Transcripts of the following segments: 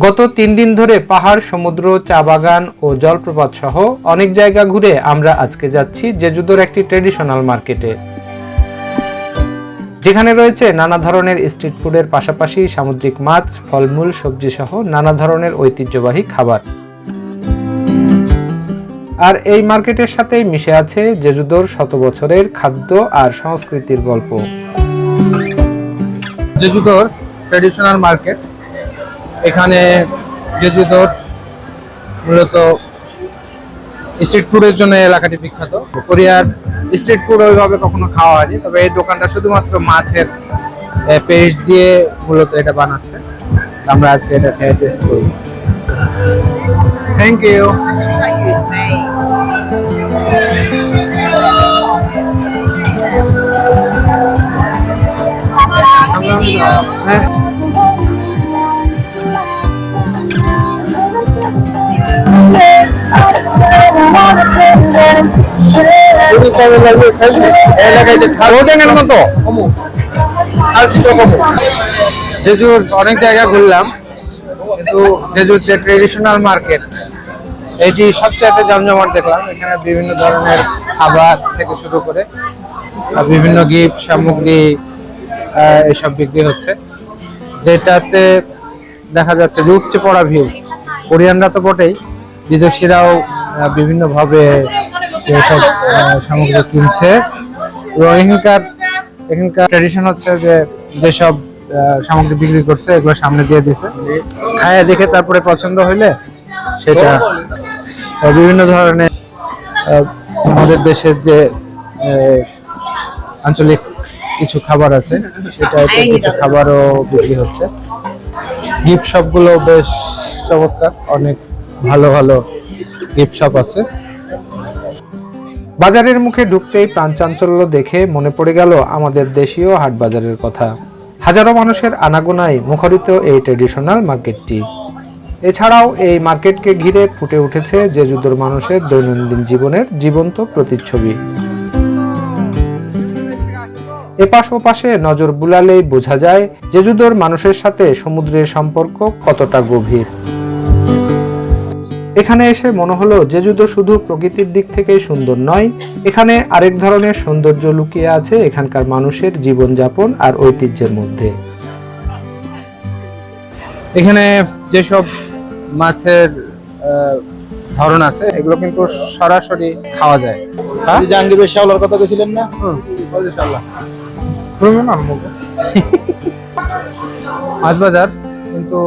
গত 3 দিন ধরে পাহাড়, সমুদ্র, চা বাগান ও জলপ্রপাত সহ অনেক জায়গা ঘুরে আমরা আজকে যাচ্ছি জেজুদোর একটি ট্রেডিশনাল মার্কেটে, যেখানে রয়েছে নানা ধরনের স্ট্রিট ফুডের পাশাপাশি সামুদ্রিক মাছ, ফলমূল, সবজি সহ নানা ধরনের ঐতিহ্যবাহী খাবার। আর এই মার্কেটের সাথেই মিশে আছে জেজুদোর শত বছরের খাদ্য আর সংস্কৃতির গল্প। জেজুদোর ট্রেডিশনাল মার্কেট, এখানে জেজুদোর মূলত স্ট্রিট ফুডের জন্য এলাকাটি বিখ্যাত। কোরিয়ার স্ট্রিট ফুড ওইভাবে কখনো খাওয়া হয়নি, তবে এই দোকানটা শুধুমাত্র মাছের পেস্ট দিয়ে মূলত এটা বানাচ্ছে। আমরা আজকে এটা খেয়ে টেস্ট করব। Thank you. হ্যাঁ, জেজুর অনেক জায়গা ঘুরলাম, কিন্তু জেজুর যে ট্রেডিশনাল মার্কেট এটি সবচেয়ে জমজমাট দেখলাম। এখানে বিভিন্ন ধরনের খাবার থেকে শুরু করে বিভিন্ন গিফট সামগ্রী এসব বিক্রি হচ্ছে, যেটাতে দেখা যাচ্ছে উপচে পড়া ভিড়। কোরিয়ানরা তো বটেই, বিদেশিরাও বিভিন্নভাবে এসব সামগ্রী কিনছে। এবং এখানকার ট্রেডিশন হচ্ছে যে যেসব সামগ্রী বিক্রি করছে এগুলো সামনে দিয়ে দিছে, খায়া দেখে তারপরে পছন্দ হইলে সেটা বিভিন্ন ধরনের আমাদের দেশের যে আঞ্চলিক কিছু খাবার আছে সেটা কিছু খাবারও বিক্রি হচ্ছে। গিফট শপগুলো বেশ চমৎকার, অনেক ভালো ভালো গিফট শপ আছে। বাজারের মুখে ঢুকতেই প্রাণচাঞ্চল্য দেখে মনে পড়ে গেল আমাদের দেশীয় হাট বাজারের কথা। হাজারো মানুষের আনাগোনায় মুখরিত এই ট্রেডিশনাল মার্কেটটি। এছাড়াও এই মার্কেটকে ঘিরে ফুটে উঠেছে জেজুদোর মানুষের দৈনন্দিন জীবনের জীবন্ত প্রতিচ্ছবি। এপাশ ওপাশে নজর বুলালেই বোঝা যায় জেজুদোর মানুষের সাথে সমুদ্রের সম্পর্ক কতটা গভীর। এখানে এসে মনে হলো জেজুদো শুধু প্রকৃতির দিক থেকেই সুন্দর নয়, এখানে আরেক ধরনের সৌন্দর্য লুকিয়ে আছে এখানকার মানুষের জীবনযাপন আর ঐতিহ্যের মধ্যে। এখানে যেসব মাছের ধরন আছে এগুলো কিন্তু সরাসরি খাওয়া যায়। জাহাঙ্গীর শাওলার কথা বলছিলেন না? মাছ বাজার কিন্তু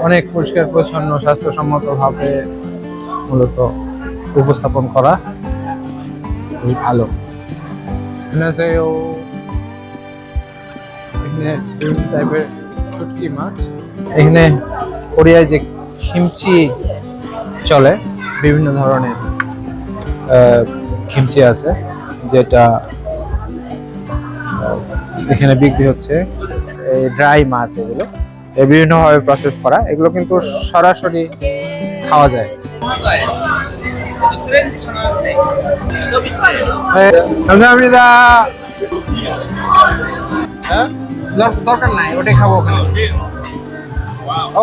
অনেক পরিষ্কার পরিচ্ছন্ন স্বাস্থ্যসম্মত ভাবে মূলত উপস্থাপন করা, খুবই ভালো। এখানে বিভিন্ন টাইপের শুটকি মাছ। এখানে কোরিয়ায় যে খিমচি চলে, বিভিন্ন ধরনের খিমচি আছে যেটা এখানে বিক্রি হচ্ছে। এই ড্রাই মাছ এগুলো বিভিন্নভাবে প্রসেস করা, এগুলো কিন্তু সরাসরি খাওয়া যায়। দরকার নাই, ওটাই খাবো ওখানে।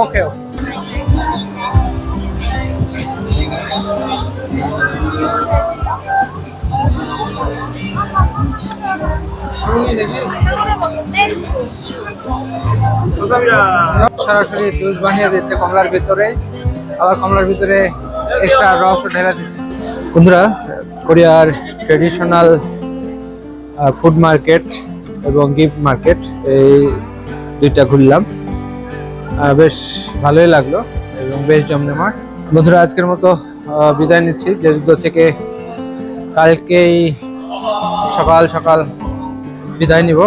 ওকে সরাসরি জুস বানিয়ে দিচ্ছে কমলার ভিতরে, আবার কমলার ভিতরে এক্সট্রা রসও ঢেলে দিচ্ছে। বন্ধুরা, কোরিয়ার ট্রেডিশনাল ফুড মার্কেট এবং গিফট মার্কেট এই দুইটা ঘুরলাম, বেশ ভালোই লাগলো এবং বেশ জমজমাট। বন্ধুরা, আজকের মতো বিদায় নিচ্ছি জেজুদো থেকে। কালকেই সকাল সকাল বিদায় নিব,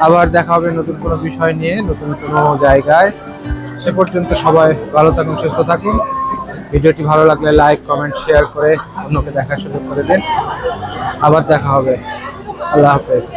আবার দেখা হবে নতুন কোনো বিষয় নিয়ে, নতুন কোনো জায়গায়। সে পর্যন্ত সবাই ভালো থাকুন, সুস্থ থাকুন। ভিডিওটি ভালো লাগলে লাইক, কমেন্ট, শেয়ার করে অন্যকে দেখার সুযোগ করে দিন। আবার দেখা হবে। আল্লাহ হাফেজ।